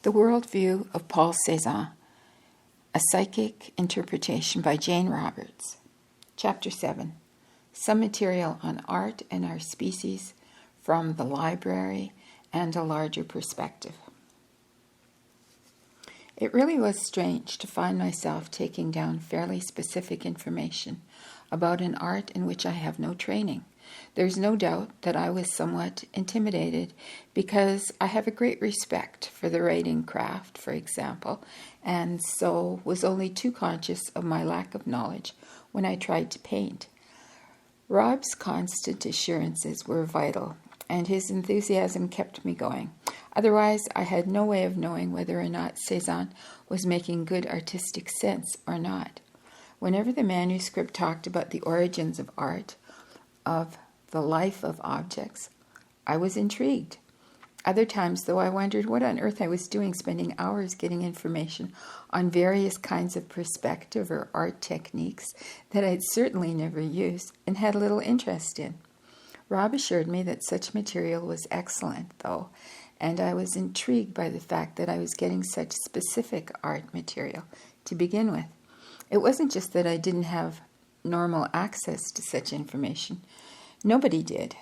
The Worldview of Paul Cezanne, A Psychic Interpretation by Janeroberts. Chapter 7, Some Material on Art and Our Species from the Library and a Larger Perspective. It really was strange to find myself taking down fairly specific information about an art in which I have no training. There's no doubt that I was somewhat intimidated because I have a great respect for the writing craft, for example, and so was only too conscious of my lack of knowledge when I tried to paint. Rob's constant assurances were vital, and his enthusiasm kept me going. Otherwise, I had no way of knowing whether or not Cezanne was making good artistic sense or not. Whenever the manuscript talked about the origins of art, of the life of objects, I was intrigued. Other times, though, I wondered what on earth I was doing spending hours getting information on various kinds of perspective or art techniques that I'd certainly never used and had little interest in. Rob assured me that such material was excellent, though, and I was intrigued by the fact that I was getting such specific art material to begin with. It wasn't just that I didn't have normal access to such information. Nobody did,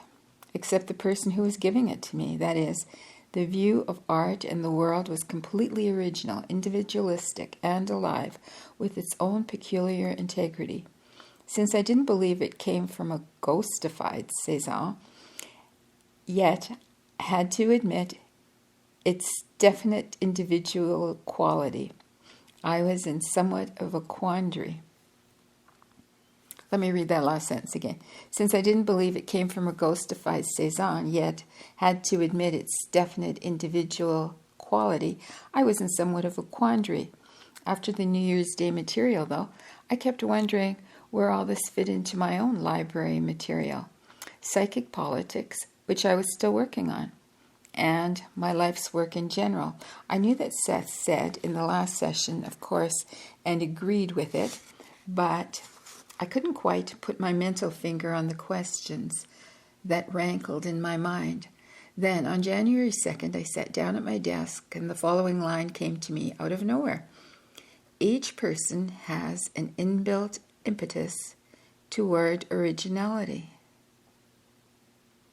except the person who was giving it to me. That is, the view of art and the world was completely original, individualistic, and alive, with its own peculiar integrity. Since I didn't believe it came from a ghostified Cezanne, yet had to admit its definite individual quality, I was in somewhat of a quandary. Let me read that last sentence again. Since I didn't believe it came from a ghostified Cezanne, yet had to admit its definite individual quality, I was in somewhat of a quandary. After the New Year's Day material, though, I kept wondering where all this fit into my own library material, psychic politics, which I was still working on, and my life's work in general. I knew that Seth said in the last session, of course, and agreed with it, but I couldn't quite put my mental finger on the questions that rankled in my mind. Then, on January 2nd, I sat down at my desk, and the following line came to me out of nowhere. Each person has an inbuilt impetus toward originality.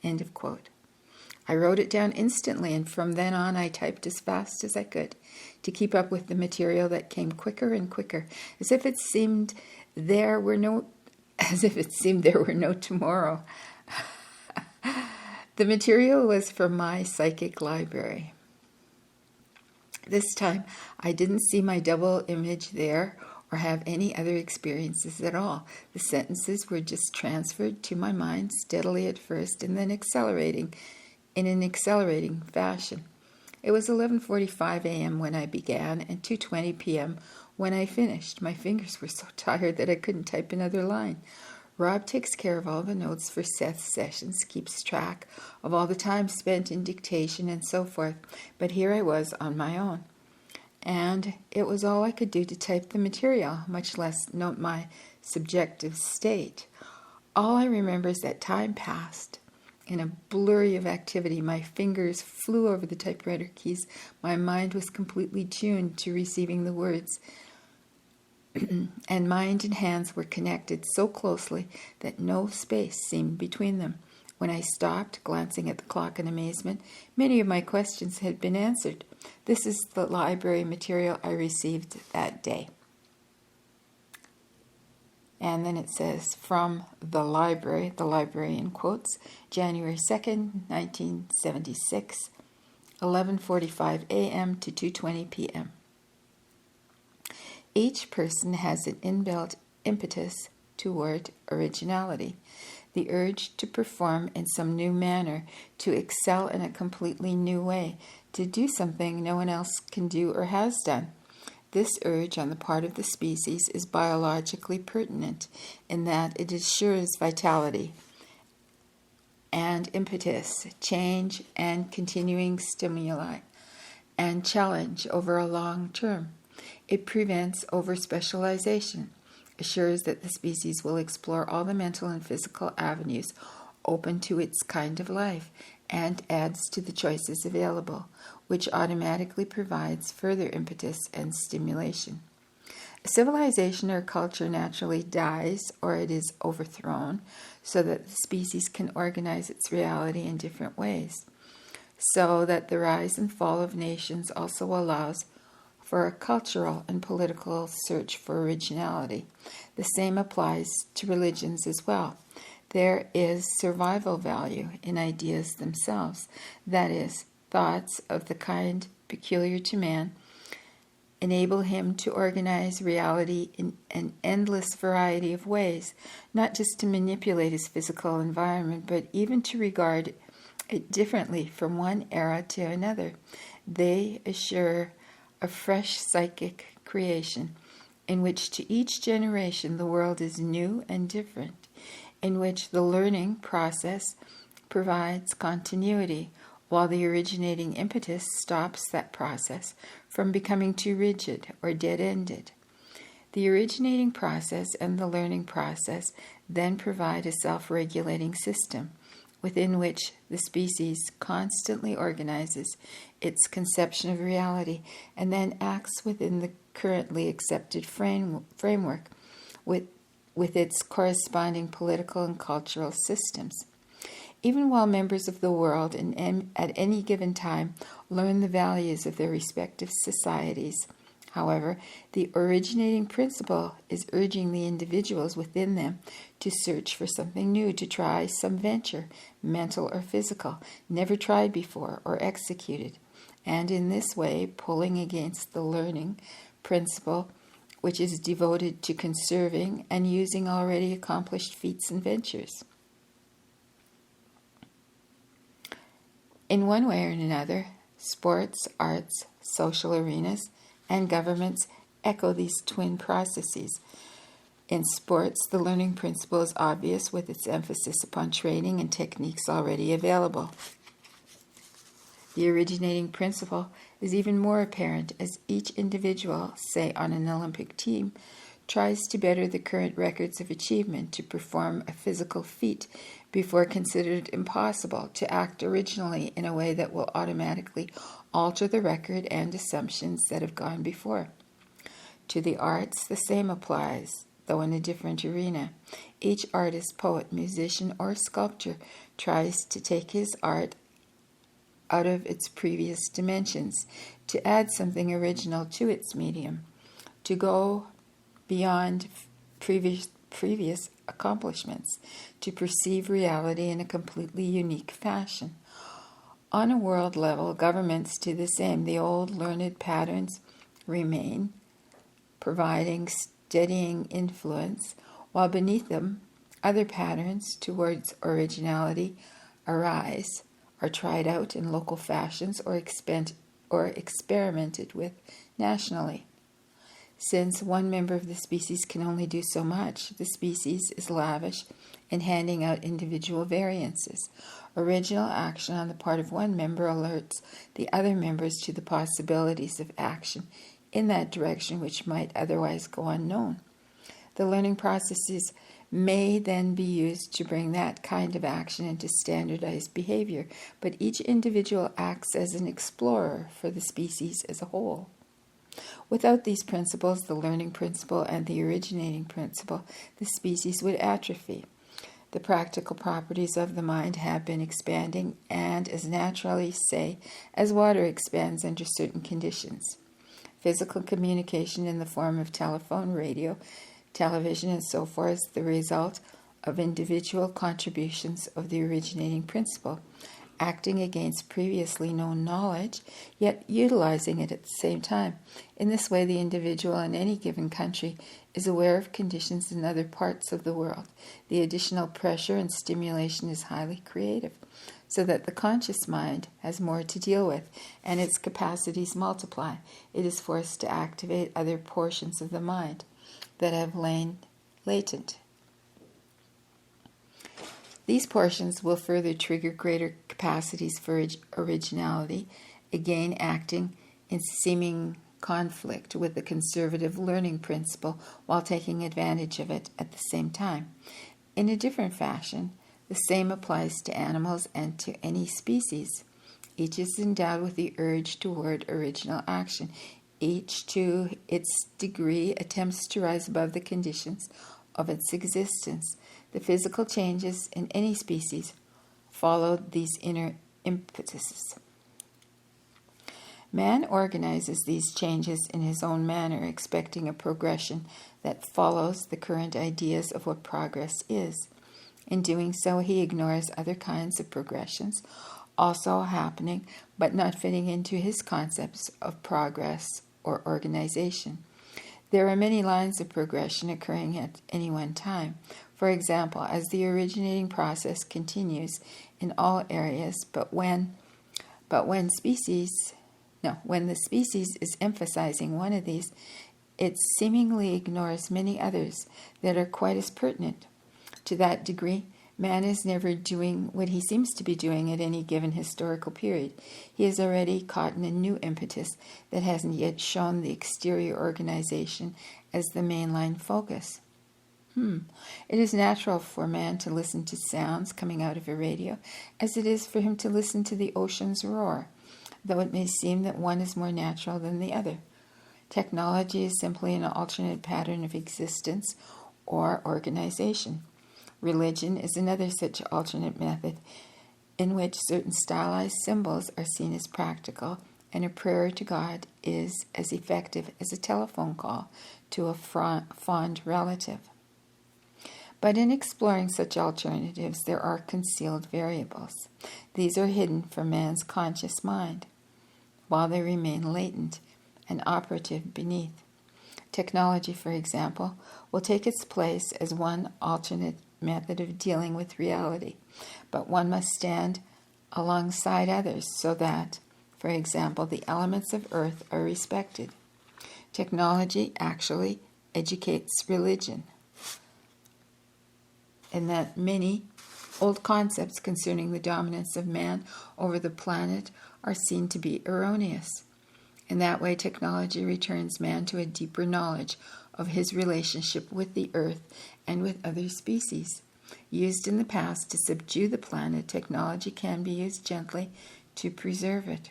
End of quote. I wrote it down instantly, and from then on I typed as fast as I could to keep up with the material that came quicker and quicker, as if it seemed there were no tomorrow. The material was from my psychic library. This time, I didn't see my double image there or have any other experiences at all. The sentences were just transferred to my mind steadily at first and then accelerating in an accelerating fashion. It was 11:45 a.m. when I began and 2:20 p.m. when I finished. My fingers were so tired that I couldn't type another line. Rob takes care of all the notes for Seth's sessions, keeps track of all the time spent in dictation and so forth, but here I was on my own. And it was all I could do to type the material, much less note my subjective state. All I remember is that time passed. In a blurry of activity, my fingers flew over the typewriter keys. My mind was completely tuned to receiving the words, and mind and hands were connected so closely that no space seemed between them. When I stopped, glancing at the clock in amazement, many of my questions had been answered. This is the library material I received that day. And then it says, from the library in quotes, January 2nd, 1976, 11:45 a.m. to 2:20 p.m. Each person has an inbuilt impetus toward originality, the urge to perform in some new manner, to excel in a completely new way, to do something no one else can do or has done. This urge on the part of the species is biologically pertinent in that it assures vitality and impetus, change and continuing stimuli, and challenge over a long term. It prevents over-specialization, assures that the species will explore all the mental and physical avenues open to its kind of life, and adds to the choices available. which automatically provides further impetus and stimulation. A civilization or culture naturally dies or it is overthrown so that the species can organize its reality in different ways, so that the rise and fall of nations also allows for a cultural and political search for originality. The same applies to religions as well. There is survival value in ideas themselves, that is, thoughts of the kind peculiar to man enable him to organize reality in an endless variety of ways, not just to manipulate his physical environment, but even to regard it differently from one era to another. They assure a fresh psychic creation in which to each generation the world is new and different, in which the learning process provides continuity, while the originating impetus stops that process from becoming too rigid or dead-ended. The originating process and the learning process then provide a self-regulating system within which the species constantly organizes its conception of reality and then acts within the currently accepted framework with its corresponding political and cultural systems. Even while members of the world at any given time learn the values of their respective societies, however, the originating principle is urging the individuals within them to search for something new, to try some venture, mental or physical, never tried before or executed, and in this way pulling against the learning principle, which is devoted to conserving and using already accomplished feats and ventures. In one way or another, sports, arts, social arenas, and governments echo these twin processes. In sports, the learning principle is obvious with its emphasis upon training and techniques already available. The originating principle is even more apparent as each individual, say on an Olympic team, tries to better the current records of achievement, to perform a physical feat before considered impossible, to act originally in a way that will automatically alter the record and assumptions that have gone before. To the arts, the same applies, though in a different arena. Each artist, poet, musician, or sculptor tries to take his art out of its previous dimensions, to add something original to its medium, to go beyond previous accomplishments, to perceive reality in a completely unique fashion. On a world level, governments do the same. The old learned patterns remain, providing steadying influence, while beneath them, other patterns towards originality arise, are tried out in local fashions, or experimented with nationally. Since one member of the species can only do so much, the species is lavish in handing out individual variances. Original action on the part of one member alerts the other members to the possibilities of action in that direction which might otherwise go unknown. The learning processes may then be used to bring that kind of action into standardized behavior, but each individual acts as an explorer for the species as a whole. Without these principles, the learning principle and the originating principle, the species would atrophy. The practical properties of the mind have been expanding, and as naturally, say, as water expands under certain conditions. Physical communication in the form of telephone, radio, television, and so forth is the result of individual contributions of the originating principle, acting against previously known knowledge, yet utilizing it at the same time. In this way, the individual in any given country is aware of conditions in other parts of the world. The additional pressure and stimulation is highly creative, so that the conscious mind has more to deal with, and its capacities multiply. It is forced to activate other portions of the mind that have lain latent. These portions will further trigger greater capacities for originality, again acting in seeming conflict with the conservative learning principle while taking advantage of it at the same time. In a different fashion, the same applies to animals and to any species. Each is endowed with the urge toward original action. Each, to its degree, attempts to rise above the conditions of its existence. The physical changes in any species follow these inner impetuses. Man organizes these changes in his own manner, expecting a progression that follows the current ideas of what progress is. In doing so, he ignores other kinds of progressions, also happening but not fitting into his concepts of progress or organization. There are many lines of progression occurring at any one time. For example, as the originating process continues in all areas, when the species is emphasizing one of these, it seemingly ignores many others that are quite as pertinent. To that degree, man is never doing what he seems to be doing at any given historical period. He is already caught in a new impetus that hasn't yet shown the exterior organization as the mainline focus. It is natural for man to listen to sounds coming out of a radio, as it is for him to listen to the ocean's roar, though it may seem that one is more natural than the other. Technology is simply an alternate pattern of existence or organization. Religion is another such alternate method in which certain stylized symbols are seen as practical, and a prayer to God is as effective as a telephone call to a fond relative. But in exploring such alternatives, there are concealed variables. These are hidden from man's conscious mind, while they remain latent and operative beneath. Technology, for example, will take its place as one alternate method of dealing with reality, but one must stand alongside others so that, for example, the elements of earth are respected. Technology actually educates religion, in that many old concepts concerning the dominance of man over the planet are seen to be erroneous. In that way, technology returns man to a deeper knowledge of his relationship with the earth and with other species. Used in the past to subdue the planet, technology can be used gently to preserve it.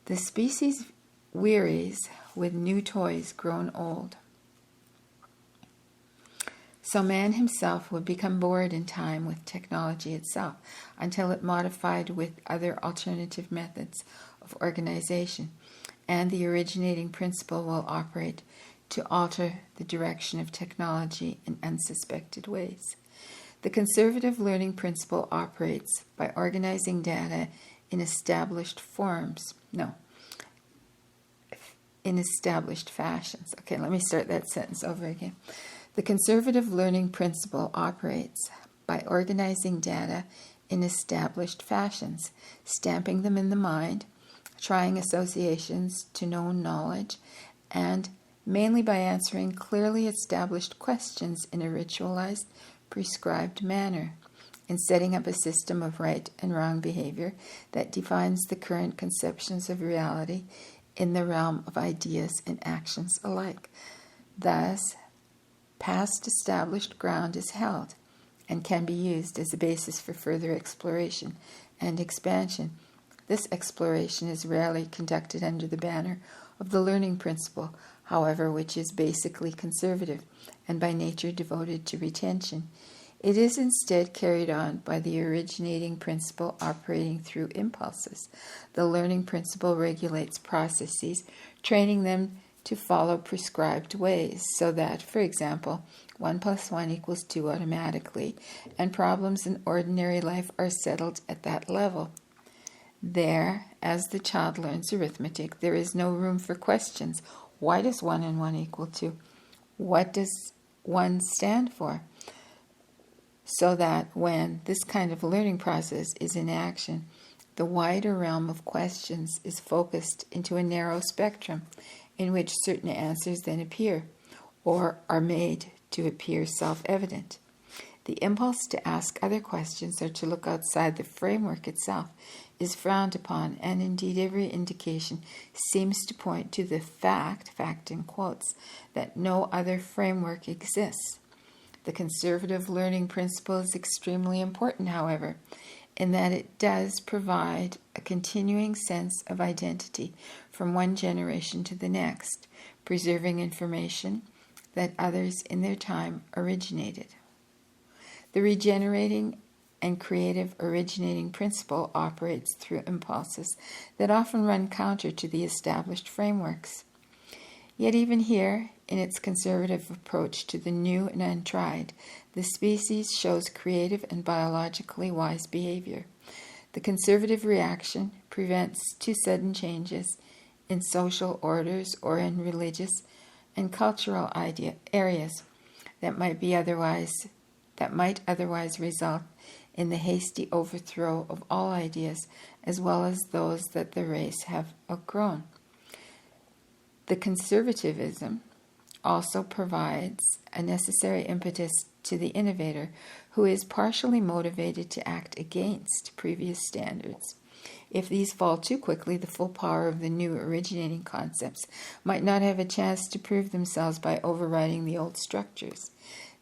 The species wearies with new toys grown old. So man himself would become bored in time with technology itself until it modified with other alternative methods of organization, and the originating principle will operate to alter the direction of technology in unsuspected ways. The conservative learning principle operates by organizing data in established fashions. Okay, let me start that sentence over again. The conservative learning principle operates by organizing data in established fashions, stamping them in the mind, trying associations to known knowledge, and mainly by answering clearly established questions in a ritualized, prescribed manner, in setting up a system of right and wrong behavior that defines the current conceptions of reality in the realm of ideas and actions alike. Thus, past established ground is held and can be used as a basis for further exploration and expansion. This exploration is rarely conducted under the banner of the learning principle, however, which is basically conservative and by nature devoted to retention. It is instead carried on by the originating principle operating through impulses. The learning principle regulates processes, training them to follow prescribed ways, so that, for example, 1 + 1 = 2 automatically, and problems in ordinary life are settled at that level. There, as the child learns arithmetic, there is no room for questions. Why does 1 and 1 = 2? What does 1 stand for? So that when this kind of learning process is in action, the wider realm of questions is focused into a narrow spectrum in which certain answers then appear, or are made to appear self-evident. The impulse to ask other questions or to look outside the framework itself is frowned upon, and indeed every indication seems to point to the fact in quotes, that no other framework exists. The conservative learning principle is extremely important, however, in that it does provide a continuing sense of identity from one generation to the next, preserving information that others in their time originated. The regenerating and creative originating principle operates through impulses that often run counter to the established frameworks. Yet even here, in its conservative approach to the new and untried, the species shows creative and biologically wise behavior. The conservative reaction prevents too sudden changes in social orders or in religious and cultural areas that might otherwise result in the hasty overthrow of all ideas as well as those that the race have outgrown. The conservatism also provides a necessary impetus to the innovator, who is partially motivated to act against previous standards. If these fall too quickly, the full power of the new originating concepts might not have a chance to prove themselves by overriding the old structures.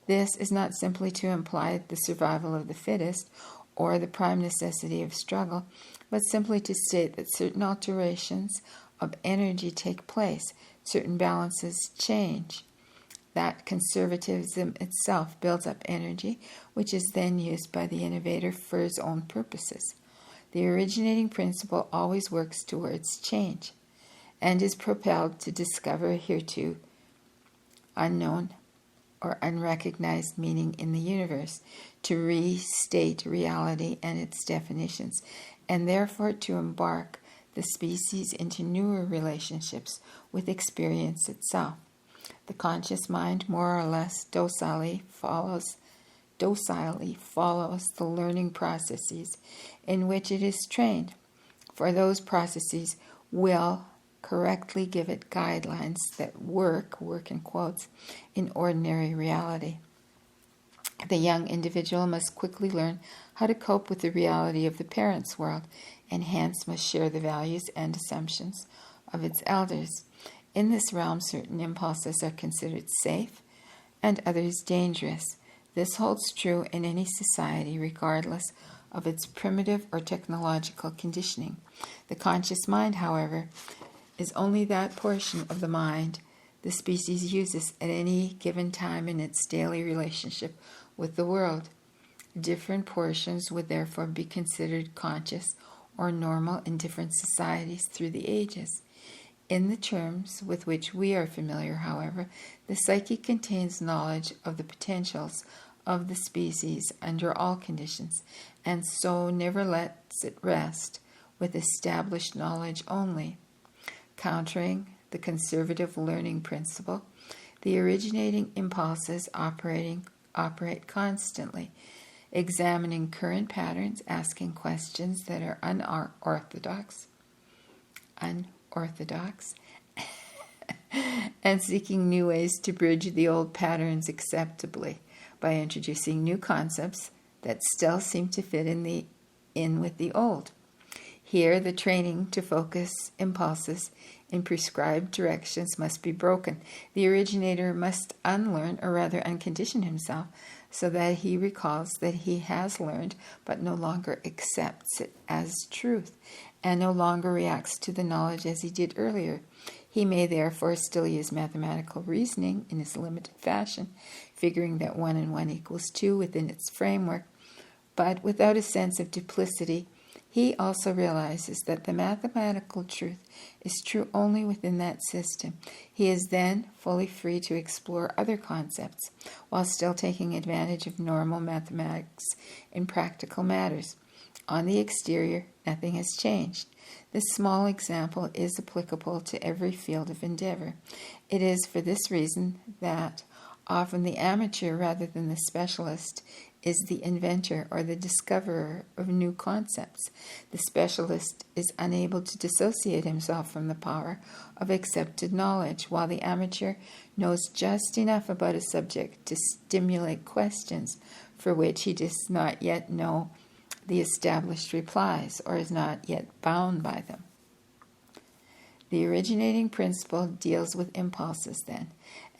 This is not simply to imply the survival of the fittest or the prime necessity of struggle, but simply to state that certain alterations of energy take place, certain balances change. That conservatism itself builds up energy, which is then used by the innovator for his own purposes. The originating principle always works towards change and is propelled to discover hitherto unknown or unrecognized meaning in the universe, to restate reality and its definitions, and therefore to embark the species into newer relationships with experience itself. The conscious mind more or less docilely follows the learning processes in which it is trained, for those processes will correctly give it guidelines that work in quotes, in ordinary reality. The young individual must quickly learn how to cope with the reality of the parents' world, and hence must share the values and assumptions of its elders. In this realm, certain impulses are considered safe and others dangerous. This holds true in any society, regardless of its primitive or technological conditioning. The conscious mind, however, is only that portion of the mind the species uses at any given time in its daily relationship with the world. Different portions would therefore be considered conscious or normal in different societies through the ages. In the terms with which we are familiar, however, the psyche contains knowledge of the potentials of the species under all conditions, and so never lets it rest with established knowledge only. Countering the conservative learning principle, the originating impulses operate constantly, examining current patterns, asking questions that are unorthodox, and seeking new ways to bridge the old patterns acceptably by introducing new concepts that still seem to fit in with the old. Here, the training to focus impulses in prescribed directions must be broken. The originator must unlearn, or rather uncondition himself, so that he recalls that he has learned, but no longer accepts it as truth, and no longer reacts to the knowledge as he did earlier. He may therefore still use mathematical reasoning in his limited fashion, figuring that 1 and 1 equals 2 within its framework, but without a sense of duplicity. He also realizes that the mathematical truth is true only within that system. He is then fully free to explore other concepts, while still taking advantage of normal mathematics in practical matters. On the exterior, nothing has changed. This small example is applicable to every field of endeavor. It is for this reason that often the amateur, rather than the specialist, is the inventor or the discoverer of new concepts. The specialist is unable to dissociate himself from the power of accepted knowledge, while the amateur knows just enough about a subject to stimulate questions for which he does not yet know the established replies or is not yet bound by them. The originating principle deals with impulses then,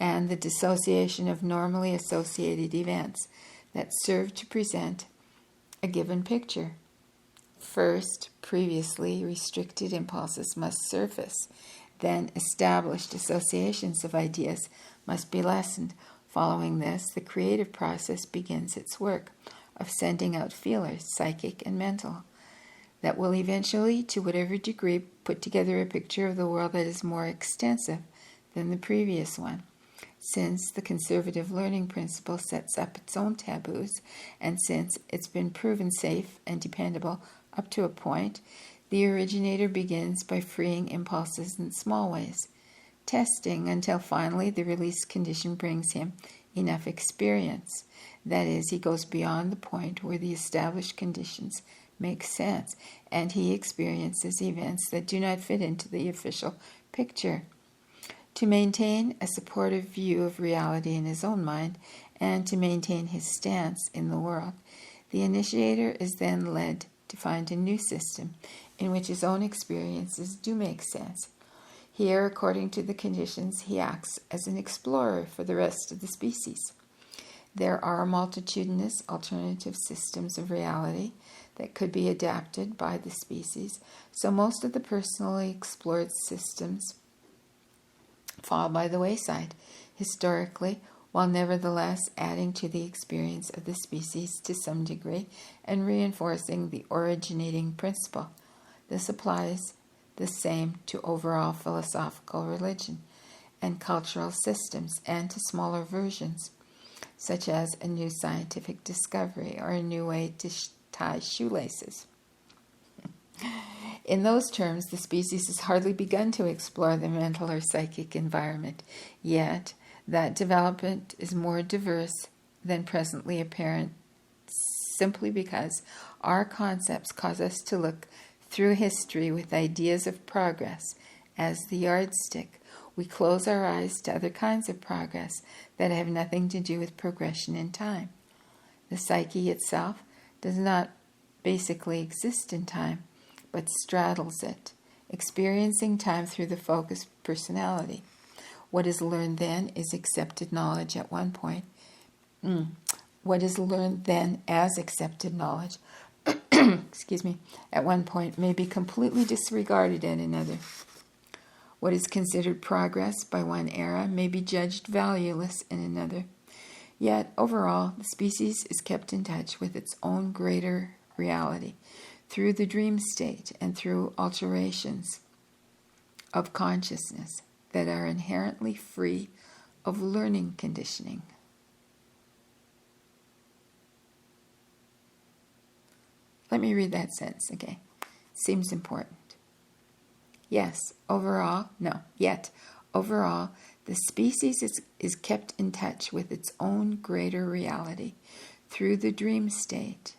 and the dissociation of normally associated events that serve to present a given picture. First, previously restricted impulses must surface. Then, established associations of ideas must be lessened. Following this, the creative process begins its work of sending out feelers, psychic and mental, that will eventually, to whatever degree, put together a picture of the world that is more extensive than the previous one. Since the conservative learning principle sets up its own taboos, and since it's been proven safe and dependable up to a point, the originator begins by freeing impulses in small ways, testing until finally the release condition brings him enough experience. That is, he goes beyond the point where the established conditions make sense, and he experiences events that do not fit into the official picture. To maintain a supportive view of reality in his own mind, and to maintain his stance in the world, the initiator is then led to find a new system in which his own experiences do make sense. Here, according to the conditions, he acts as an explorer for the rest of the species. There are multitudinous alternative systems of reality that could be adapted by the species, so most of the personally explored systems fall by the wayside, historically, while nevertheless adding to the experience of the species to some degree and reinforcing the originating principle. This applies the same to overall philosophical religion and cultural systems, and to smaller versions, such as a new scientific discovery or a new way to tie shoelaces. In those terms, the species has hardly begun to explore the mental or psychic environment, yet that development is more diverse than presently apparent simply because our concepts cause us to look through history with ideas of progress as the yardstick. We close our eyes to other kinds of progress that have nothing to do with progression in time. The psyche itself does not basically exist in time, but straddles it, experiencing time through the focused personality. What is learned then is accepted knowledge at one point. What is learned then as accepted knowledge at one point may be completely disregarded at another. What is considered progress by one era may be judged valueless in another. Yet, overall, the species is kept in touch with its own greater reality through the dream state and through alterations of consciousness that are inherently free of learning conditioning. Let me read that sentence again. Seems important. Yet, overall, the species is kept in touch with its own greater reality through the dream state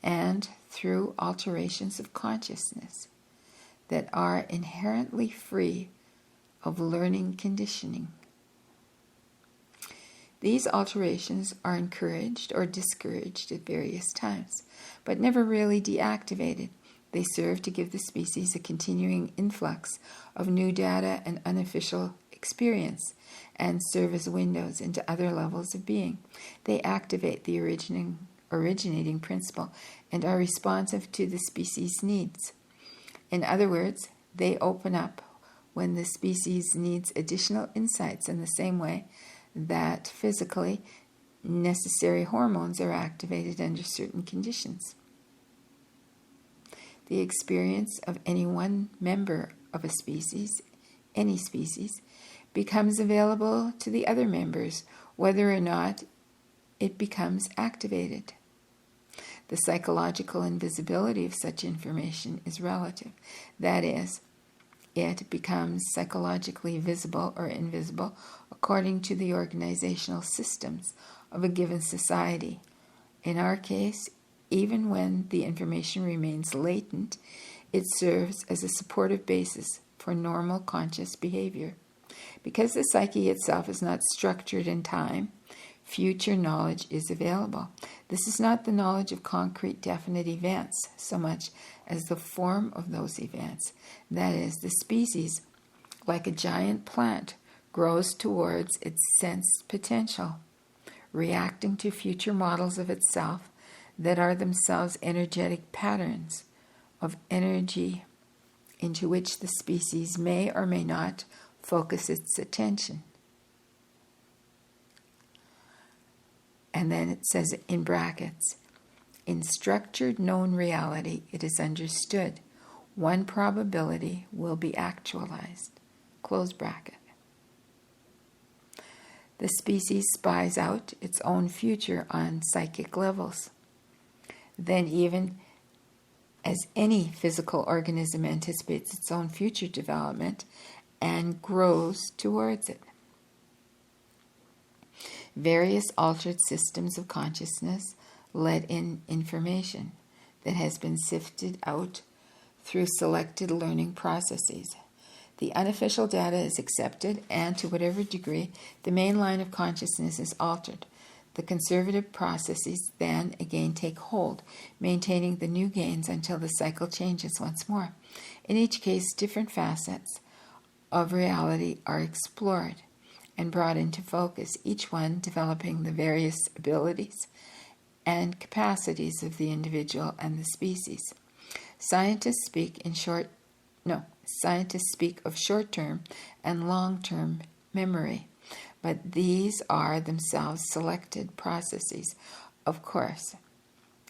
and through alterations of consciousness that are inherently free of learning conditioning. These alterations are encouraged or discouraged at various times, but never really deactivated. They serve to give the species a continuing influx of new data and unofficial experience, and serve as windows into other levels of being. They activate the originating principle and are responsive to the species' needs. In other words, they open up when the species needs additional insights in the same way that physically necessary hormones are activated under certain conditions. The experience of any one member of a species, any species, becomes available to the other members, whether or not it becomes activated. The psychological invisibility of such information is relative. That is, it becomes psychologically visible or invisible according to the organizational systems of a given society. In our case, even when the information remains latent, it serves as a supportive basis for normal conscious behavior. Because the psyche itself is not structured in time, future knowledge is available. This is not the knowledge of concrete, definite events so much as the form of those events. That is, the species like a giant plant, grows towards its sense potential, reacting to future models of itself that are themselves energetic patterns of energy into which the species may or may not focus its attention. And then it says in brackets, in structured known reality, it is understood one probability will be actualized. Close bracket. The species spies out its own future on psychic levels. Then even as any physical organism anticipates its own future development and grows towards it. Various altered systems of consciousness let in information that has been sifted out through selected learning processes. The unofficial data is accepted, and to whatever degree the main line of consciousness is altered, the conservative processes then again take hold, maintaining the new gains until the cycle changes once more. In each case, different facets of reality are explored and brought into focus, each one developing the various abilities and capacities of the individual and the species. Scientists speak of short-term and long-term memory, but these are themselves selected processes, of course,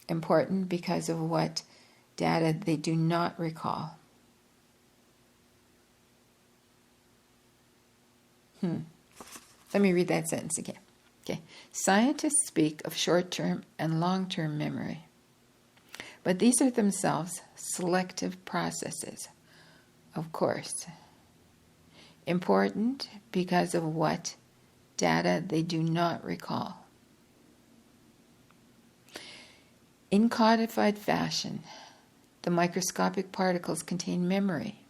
important because of what data they do not recall. Let me read that sentence again. Okay. Scientists speak of short-term and long-term memory, but these are themselves selective processes, of course, important because of what data they do not recall. In codified fashion, the microscopic particles contain memory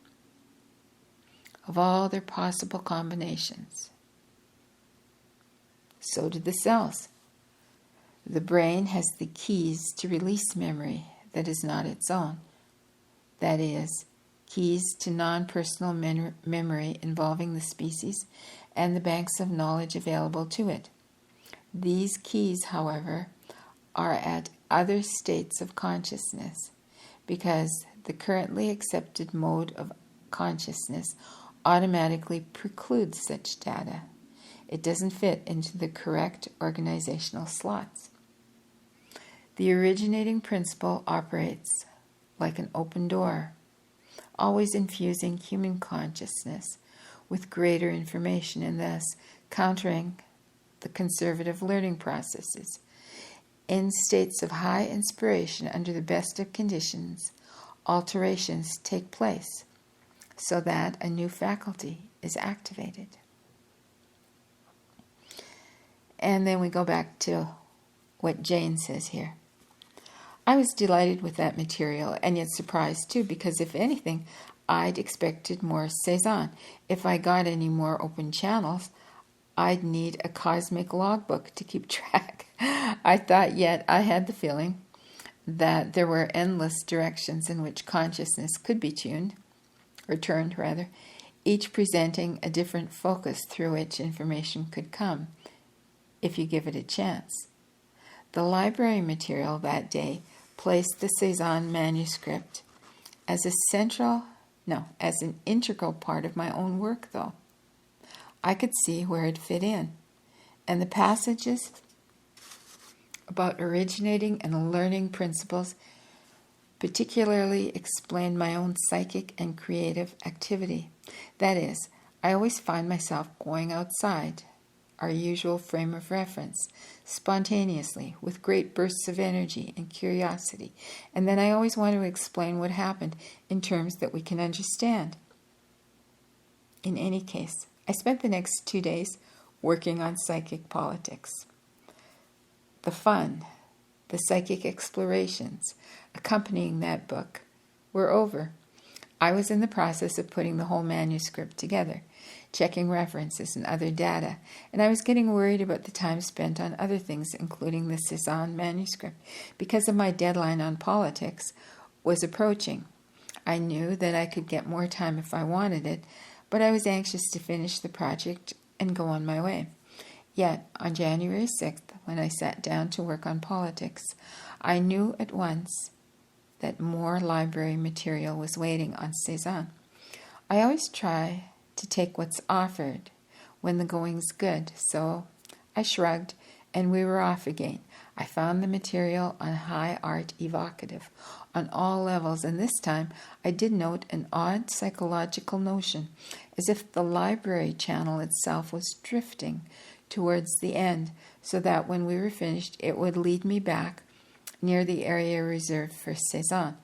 of all their possible combinations. So do the cells. The brain has the keys to release memory that is not its own. That is, keys to non-personal memory involving the species and the banks of knowledge available to it. These keys, however, are at other states of consciousness because the currently accepted mode of consciousness automatically precludes such data. It doesn't fit into the correct organizational slots. The originating principle operates like an open door, always infusing human consciousness with greater information and thus countering the conservative learning processes. In states of high inspiration under the best of conditions, alterations take place so that a new faculty is activated. And then we go back to what Jane says here. I was delighted with that material and yet surprised too, because if anything, I'd expected more Cezanne. If I got any more open channels, I'd need a cosmic logbook to keep track. I thought, yet I had the feeling that there were endless directions in which consciousness could be turned, each presenting a different focus through which information could come, if you give it a chance. The library material that day placed the Cezanne manuscript as an integral part of my own work, though. I could see where it fit in, and the passages about originating and learning principles particularly explained my own psychic and creative activity. That is, I always find myself going outside our usual frame of reference, spontaneously, with great bursts of energy and curiosity, and then I always want to explain what happened in terms that we can understand. In any case, I spent the next 2 days working on psychic politics. The fun, the psychic explorations accompanying that book were over. I was in the process of putting the whole manuscript together, checking references and other data, and I was getting worried about the time spent on other things, including the Cezanne manuscript, because of my deadline on politics was approaching. I knew that I could get more time if I wanted it, but I was anxious to finish the project and go on my way. Yet, on January 6th, when I sat down to work on politics, I knew at once that more library material was waiting on Cezanne. I always try to take what's offered when the going's good, so I shrugged, and we were off again. I found the material on high art evocative on all levels, and this time I did note an odd psychological notion, as if the library channel itself was drifting towards the end, so that when we were finished it would lead me back near the area reserved for Cezanne,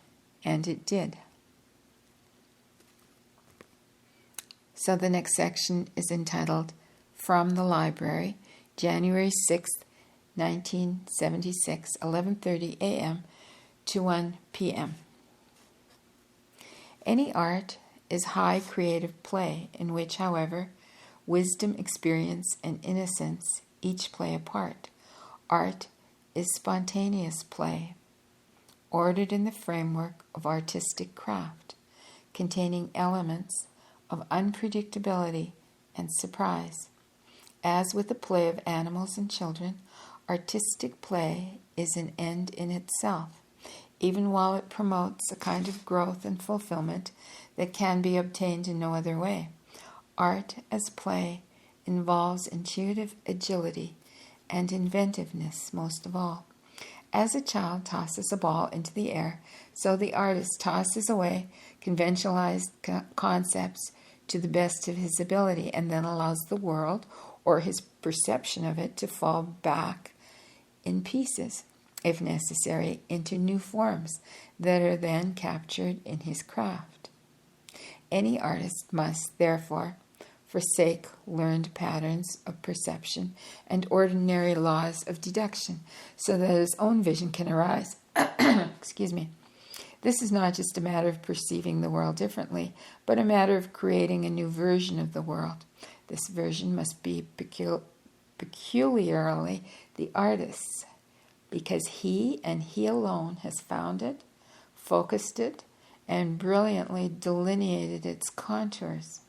and it did. So the next section is entitled From the Library, January 6th, 1976, 11:30 a.m. to 1 p.m. Any art is high creative play in which, however, wisdom, experience, and innocence each play a part. Art is spontaneous play, ordered in the framework of artistic craft, containing elements of unpredictability and surprise. As with the play of animals and children, artistic play is an end in itself, even while it promotes a kind of growth and fulfillment that can be obtained in no other way. Art as play involves intuitive agility and inventiveness most of all. As a child tosses a ball into the air, so the artist tosses away conventionalized concepts to the best of his ability, and then allows the world, or his perception of it, to fall back in pieces, if necessary, into new forms that are then captured in his craft. Any artist must, therefore, forsake learned patterns of perception and ordinary laws of deduction, so that his own vision can arise. Excuse me. This is not just a matter of perceiving the world differently, but a matter of creating a new version of the world. This version must be peculiarly the artist's, because he and he alone has found it, focused it, and brilliantly delineated its contours.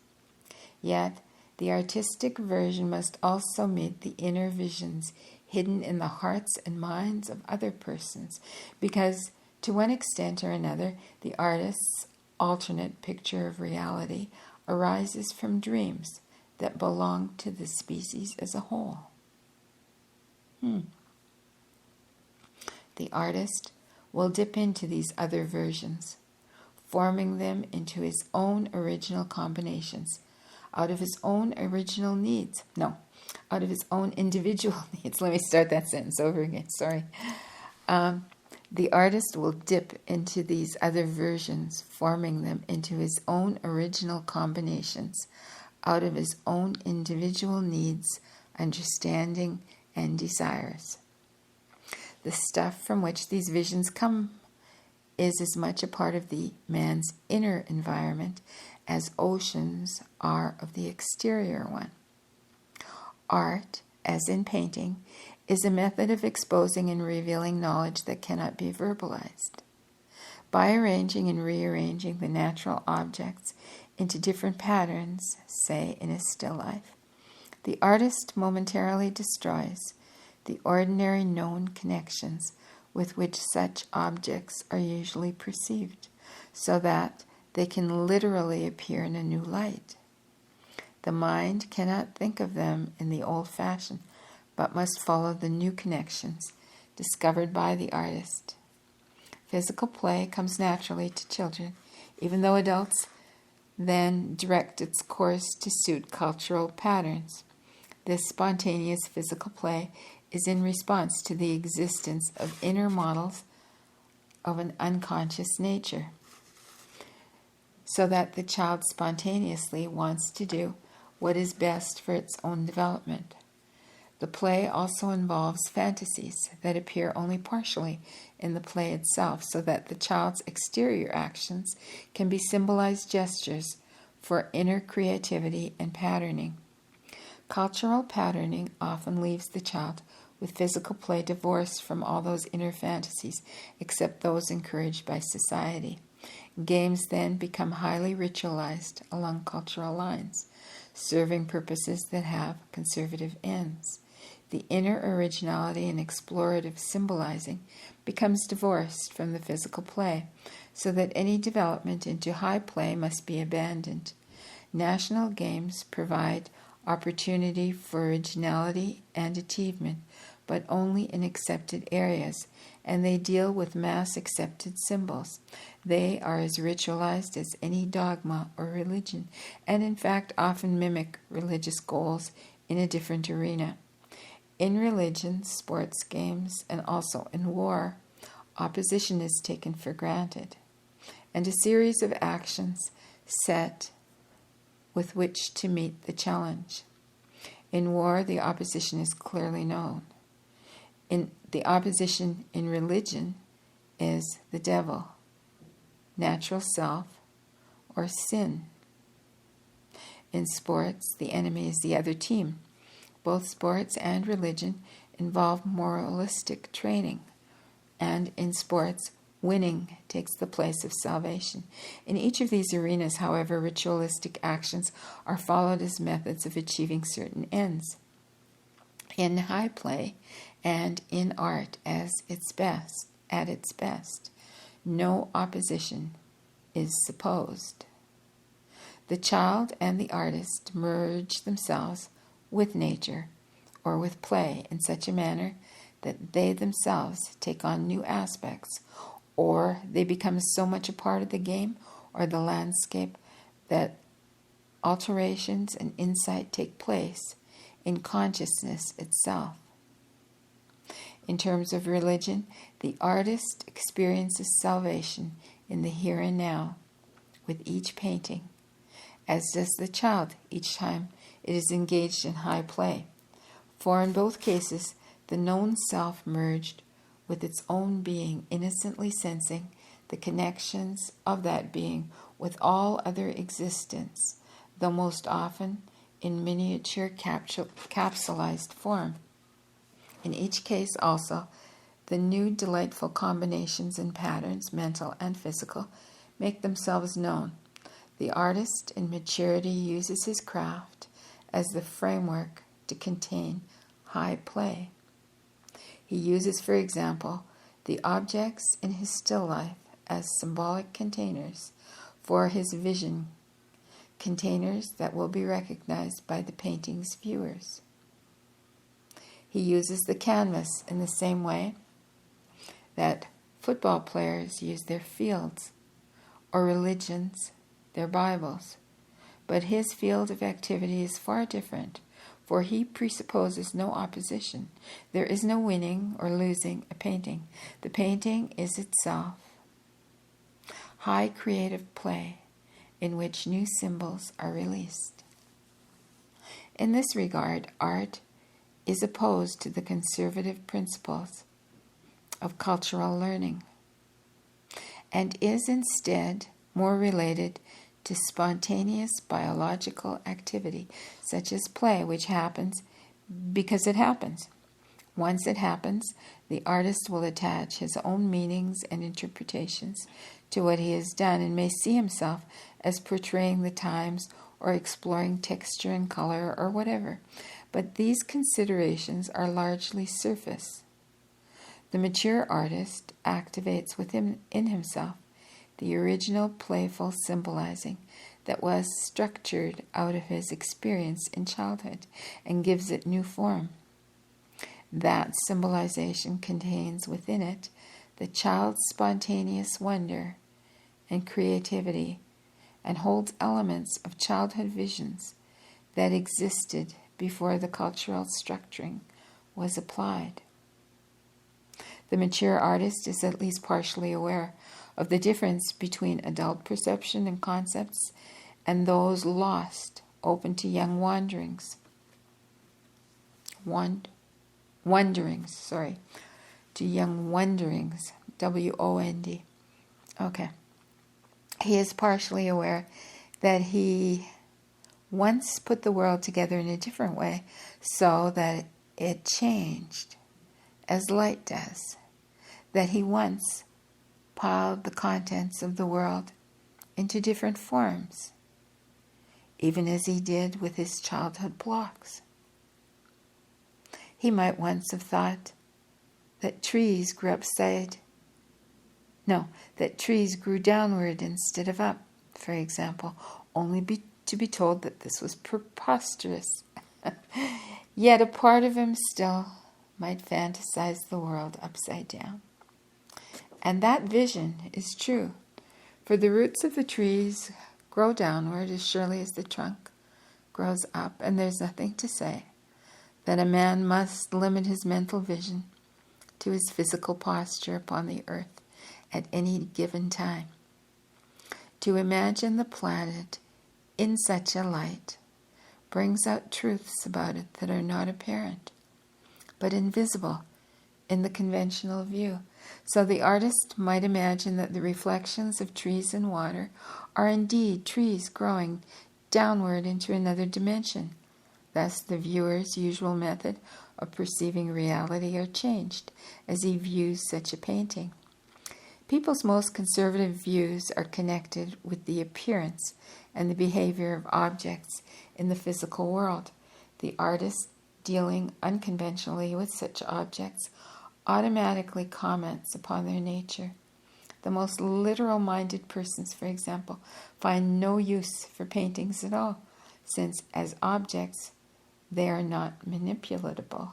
Yet, the artistic version must also meet the inner visions hidden in the hearts and minds of other persons, because, to one extent or another, the artist's alternate picture of reality arises from dreams that belong to the species as a whole. The artist will dip into these other versions, forming them into his own original combinations, out of his own original needs. No, out of his own individual needs. Let me start that sentence over again. Sorry. The artist will dip into these other versions, forming them into his own original combinations, out of his own individual needs, understanding, and desires. The stuff from which these visions come is as much a part of the man's inner environment as oceans are of the exterior one. Art, as in painting, is a method of exposing and revealing knowledge that cannot be verbalized. By arranging and rearranging the natural objects into different patterns, say in a still life, the artist momentarily destroys the ordinary known connections with which such objects are usually perceived, so that they can literally appear in a new light. The mind cannot think of them in the old fashion, but must follow the new connections discovered by the artist. Physical play comes naturally to children, even though adults then direct its course to suit cultural patterns. This spontaneous physical play is in response to the existence of inner models of an unconscious nature, so that the child spontaneously wants to do what is best for its own development. The play also involves fantasies that appear only partially in the play itself, so that the child's exterior actions can be symbolized gestures for inner creativity and patterning. Cultural patterning often leaves the child with physical play divorced from all those inner fantasies, except those encouraged by society. Games then become highly ritualized along cultural lines, serving purposes that have conservative ends. The inner originality and explorative symbolizing becomes divorced from the physical play, so that any development into high play must be abandoned. National games provide opportunity for originality and achievement, but only in accepted areas, and they deal with mass-accepted symbols. They are as ritualized as any dogma or religion, and in fact often mimic religious goals in a different arena. In religion, sports games, and also in war, opposition is taken for granted, and a series of actions set with which to meet the challenge. In war, the opposition is clearly known. The opposition in religion is the devil, natural self, or sin. In sports, the enemy is the other team. Both sports and religion involve moralistic training, and in sports, winning takes the place of salvation. In each of these arenas, however, ritualistic actions are followed as methods of achieving certain ends. In high play and in art at its best, no opposition is supposed. The child and the artist merge themselves with nature or with play in such a manner that they themselves take on new aspects, or they become so much a part of the game or the landscape that alterations and insight take place in consciousness itself. In terms of religion, the artist experiences salvation in the here and now with each painting, as does the child each time it is engaged in high play. For in both cases, the known self merged with its own being, innocently sensing the connections of that being with all other existence, though most often in miniature capsulized form. In each case also, the new delightful combinations and patterns, mental and physical, make themselves known. The artist in maturity uses his craft as the framework to contain high play. He uses, for example, the objects in his still life as symbolic containers for his vision, containers that will be recognized by the painting's viewers. He uses the canvas in the same way that football players use their fields, or religions their Bibles. But his field of activity is far different, for he presupposes no opposition. There is no winning or losing a painting. The painting is itself high creative play in which new symbols are released. In this regard, art is opposed to the conservative principles of cultural learning, and is instead more related to spontaneous biological activity, such as play, which happens because it happens. Once it happens, the artist will attach his own meanings and interpretations to what he has done, and may see himself as portraying the times or exploring texture and color or whatever. But these considerations are largely surface. The mature artist activates within himself the original playful symbolizing that was structured out of his experience in childhood and gives it new form. That symbolization contains within it the child's spontaneous wonder and creativity, and holds elements of childhood visions that existed before the cultural structuring was applied. The mature artist is at least partially aware of the difference between adult perception and concepts and those lost, open to young wanderings. To young wonderings, W-O-N-D. Okay. He is partially aware that he once put the world together in a different way so that it changed, as light does. That he once piled the contents of the world into different forms, even as he did with his childhood blocks. He might once have thought that trees grew downward instead of up, for example, only to be told that this was preposterous. Yet a part of him still might fantasize the world upside down. And that vision is true, for the roots of the trees grow downward as surely as the trunk grows up, and there's nothing to say that a man must limit his mental vision to his physical posture upon the earth at any given time. To imagine the planet in such a light brings out truths about it that are not apparent, but invisible in the conventional view. So the artist might imagine that the reflections of trees in water are indeed trees growing downward into another dimension. Thus the viewer's usual method of perceiving reality are changed as he views such a painting. People's most conservative views are connected with the appearance and the behavior of objects in the physical world. The artist, dealing unconventionally with such objects, automatically comments upon their nature. The most literal-minded persons, for example, find no use for paintings at all, since as objects they are not manipulatable.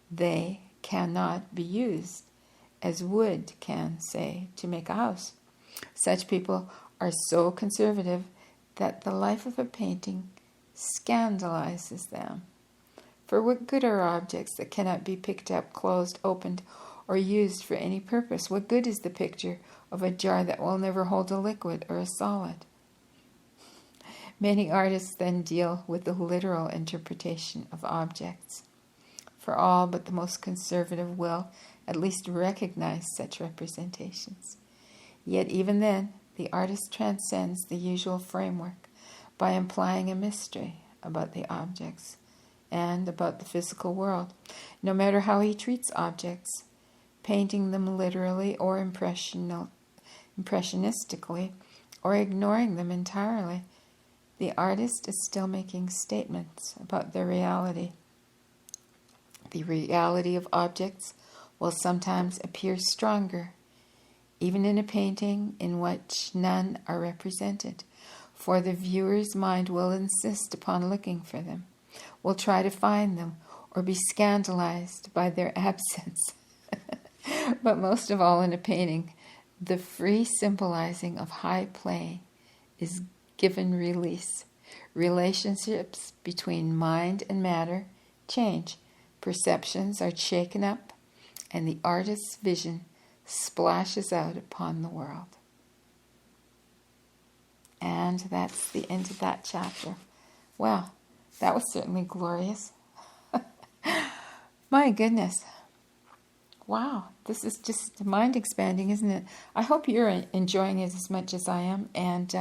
They cannot be used as wood can, say, to make a house. Such people are so conservative that the life of a painting scandalizes them. For what good are objects that cannot be picked up, closed, opened, or used for any purpose? What good is the picture of a jar that will never hold a liquid or a solid? Many artists then deal with the literal interpretation of objects. For all but the most conservative will at least recognize such representations. Yet even then, the artist transcends the usual framework by implying a mystery about the objects and about the physical world, no matter how he treats objects, painting them literally or impressionistically, or ignoring them entirely. The artist is still making statements about their reality. The reality of objects will sometimes appear stronger, even in a painting in which none are represented, for the viewer's mind will insist upon looking for them, will try to find them, or be scandalized by their absence. But most of all in a painting, the free symbolizing of high play is given release. Relationships between mind and matter change. Perceptions are shaken up, and the artist's vision splashes out upon the world. And that's the end of that chapter. Well, that was certainly glorious. My goodness. Wow, this is just mind-expanding, isn't it? I hope you're enjoying it as much as I am. And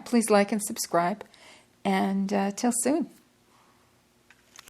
please like and subscribe. And till soon.